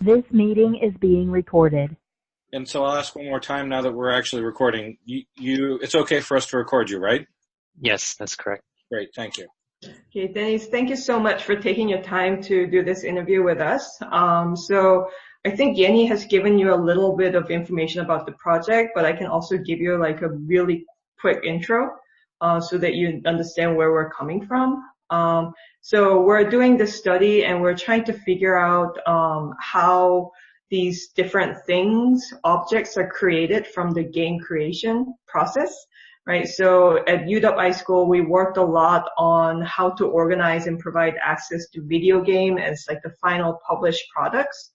This meeting is being recorded. And so I'll ask one more time now that we're actually recording. It's okay for us to record you, right? Yes, that's correct. Great, thank you. Okay, Denise, thank you so much for taking your time to do this interview with us. So I think Yenny has given you a little bit of information about the project, but I can also give you like a really quick intro so that you understand where we're coming from. So we're doing this study and we're trying to figure out how these different things, objects are created from the game creation process. Right, so at UW iSchool, we worked a lot on how to organize and provide access to video game as like the final published products.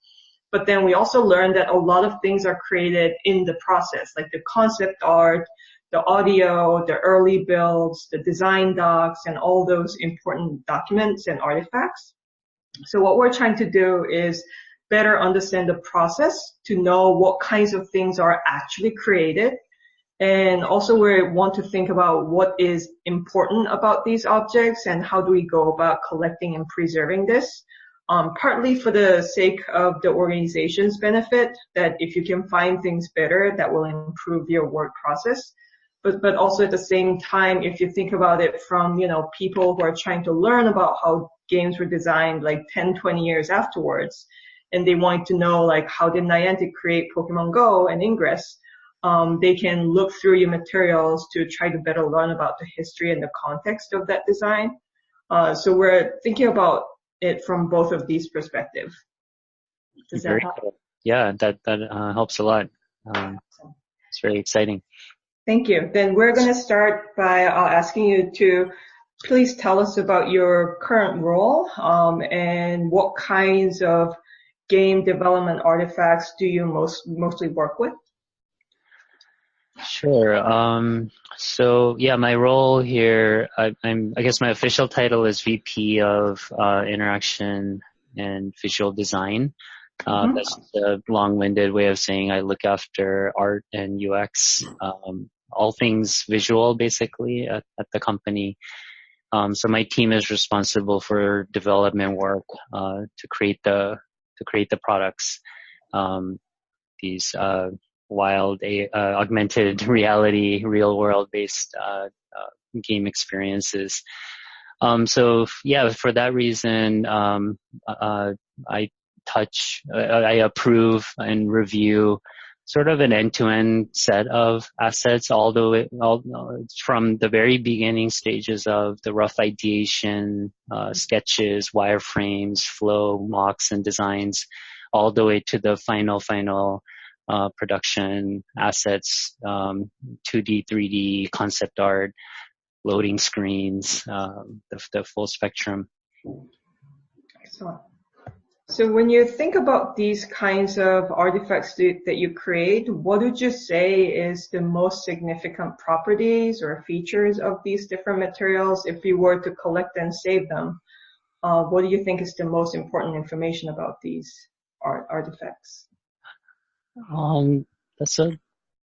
But then we also learned that a lot of things are created in the process, like the concept art, the audio, the early builds, the design docs, and all those important documents and artifacts. So what we're trying to do is better understand the process to know what kinds of things are actually created. And also we want to think about what is important about these objects and how do we go about collecting and preserving this. Partly for the sake of the organization's benefit, that if you can find things better, that will improve your work process. But also at the same time, if you think about it from, people who are trying to learn about how games were designed like 10, 20 years afterwards, and they want to know like how did Niantic create Pokemon Go and Ingress, they can look through your materials to try to better learn about the history and the context of that design. So we're thinking about it from both of these perspectives. Does that help? Cool. Yeah, that helps a lot. It's very exciting. Thank you. Then we're going to start by asking you to please tell us about your current role and what kinds of game development artifacts do you mostly work with? Sure. So yeah, my role here, I guess my official title is VP of Interaction and Visual Design. That's a long-winded way of saying I look after art and UX, all things visual basically at the company. So my team is responsible for development work to create the products. These wild augmented reality, real world based game experiences. So yeah, for that reason, I approve and review sort of an end-to-end set of assets, all from the very beginning stages of the rough ideation, sketches, wireframes, flow, mocks, and designs, all the way to the final production assets, 2D, 3D, concept art, loading screens, the full spectrum. Excellent. So when you think about these kinds of artifacts that you create, what would you say is the most significant properties or features of these different materials if you were to collect and save them? What do you think is the most important information about these artifacts? That's a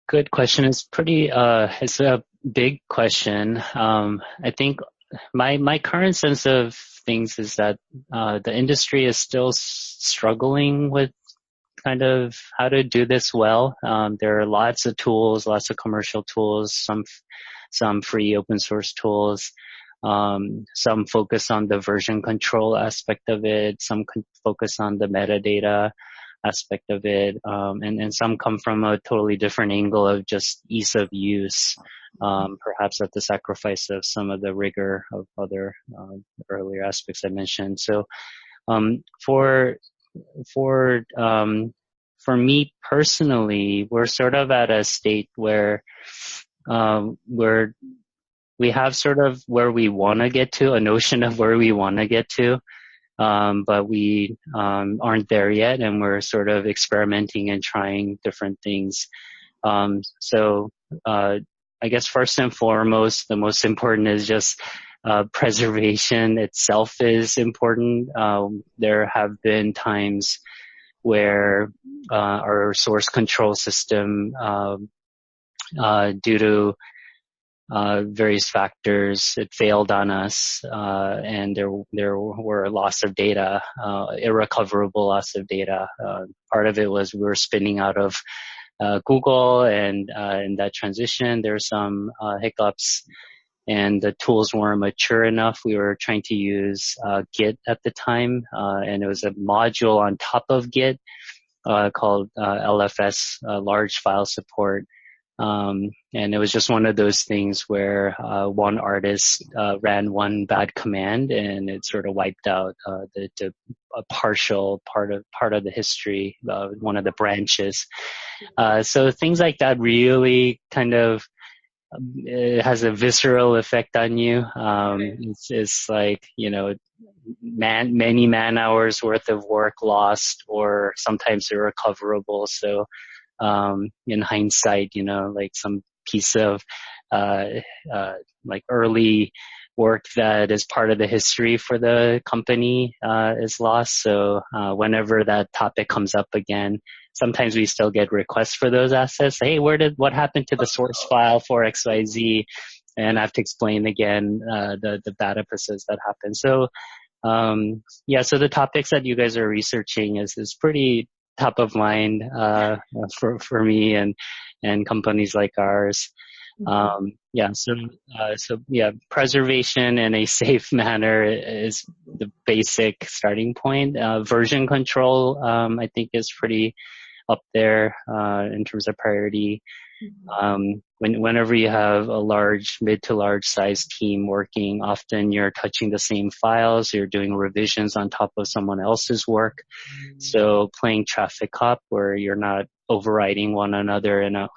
good question. It's a big question. I think my current sense of things is that the industry is still struggling with kind of how to do this well. There are lots of tools, lots of commercial tools, some free open source tools. Some focus on the version control aspect of it. Some focus on the metadata aspect of it, and some come from a totally different angle of just ease of use, perhaps at the sacrifice of some of the rigor of other earlier aspects I mentioned. So for me personally, we're sort of at a state where we have sort of where we want to get to, a notion of where we want to get to. But we aren't there yet, and we're sort of experimenting and trying different things. So I guess first and foremost, the most important is just preservation itself is important. There have been times where our source control system, due to various factors. It failed on us, and there were loss of data, irrecoverable loss of data. Part of it was we were spinning out of Google, and in that transition, there were some hiccups, and the tools weren't mature enough. We were trying to use Git at the time, and it was a module on top of Git called LFS, Large File Support. And it was just one of those things where one artist ran one bad command, and it sort of wiped out a partial part of the history, one of the branches. So things like that really kind of it has a visceral effect on you. It's like, many man hours worth of work lost, or sometimes irrecoverable. So in hindsight, like some piece of like early work that is part of the history for the company is lost. So whenever that topic comes up again, sometimes we still get requests for those assets. Hey, what happened to the source file for XYZ? And I have to explain again the bad episodes that happened. So so the topics that you guys are researching is pretty top of mind for me and companies like ours. Preservation in a safe manner is the basic starting point. Version control, I think, is pretty up there in terms of priority. Whenever you have a mid to large size team working, often you're touching the same files, you're doing revisions on top of someone else's work. So playing traffic cop where you're not overriding one another in an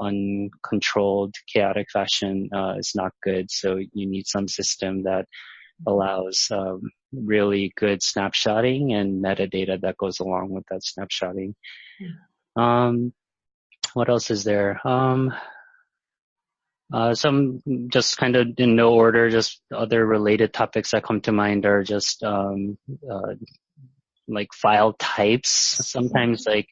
uncontrolled, chaotic fashion is not good. So you need some system that allows really good snapshotting and metadata that goes along with that snapshotting. What else is there? Some just kind of in no order, just other related topics that come to mind are just like file types. Sometimes like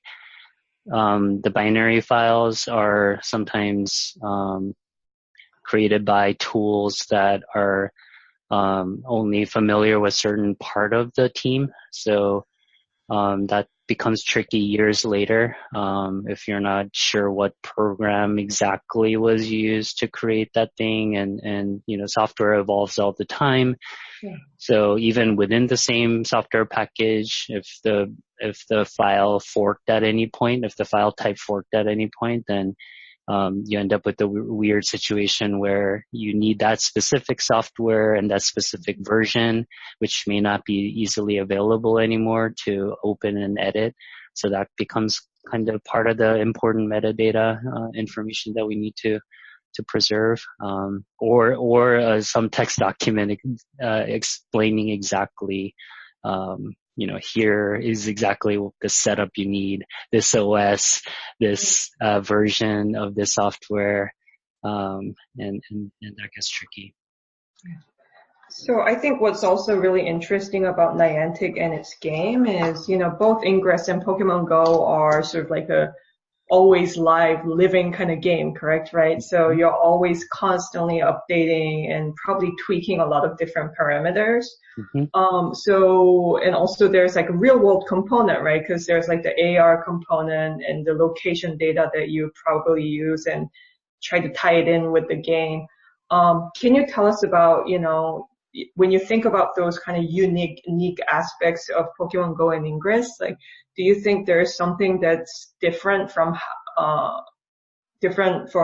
the binary files are sometimes created by tools that are only familiar with certain part of the team. So that becomes tricky years later if you're not sure what program exactly was used to create that thing, and software evolves all the time. So even within the same software package, if the file forked at any point, if the file type forked at any point, then you end up with a weird situation where you need that specific software and that specific version, which may not be easily available anymore to open and edit. So that becomes kind of part of the important metadata information that we need to preserve, or some text document explaining exactly here is exactly the setup you need, this OS, this version of this software, and that gets tricky. So I think what's also really interesting about Niantic and its game is, both Ingress and Pokemon Go are sort of like a always live, living kind of game, correct? Right? So you're always constantly updating and probably tweaking a lot of different parameters. And also there's like a real world component, right? Because there's like the AR component and the location data that you probably use and try to tie it in with the game. Can you tell us about, when you think about those kind of unique aspects of Pokemon Go and Ingress, like, do you think there's something that's different for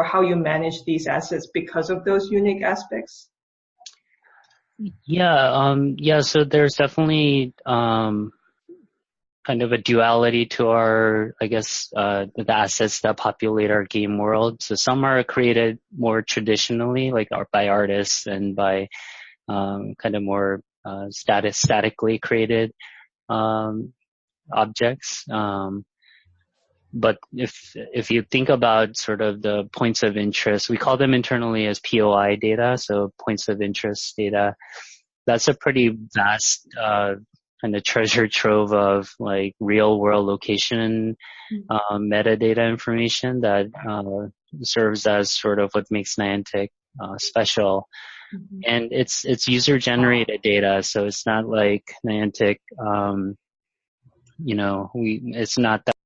how you manage these assets because of those unique aspects? So there's definitely kind of a duality to our, I guess, the assets that populate our game world. So some are created more traditionally, like by artists and by kind of more statically created objects. But if you think about sort of the points of interest, we call them internally as POI data, so points of interest data. That's a pretty vast kind of treasure trove of like real world location metadata information that serves as sort of what makes Niantic special. And it's user generated data, so it's not like Niantic, it's not that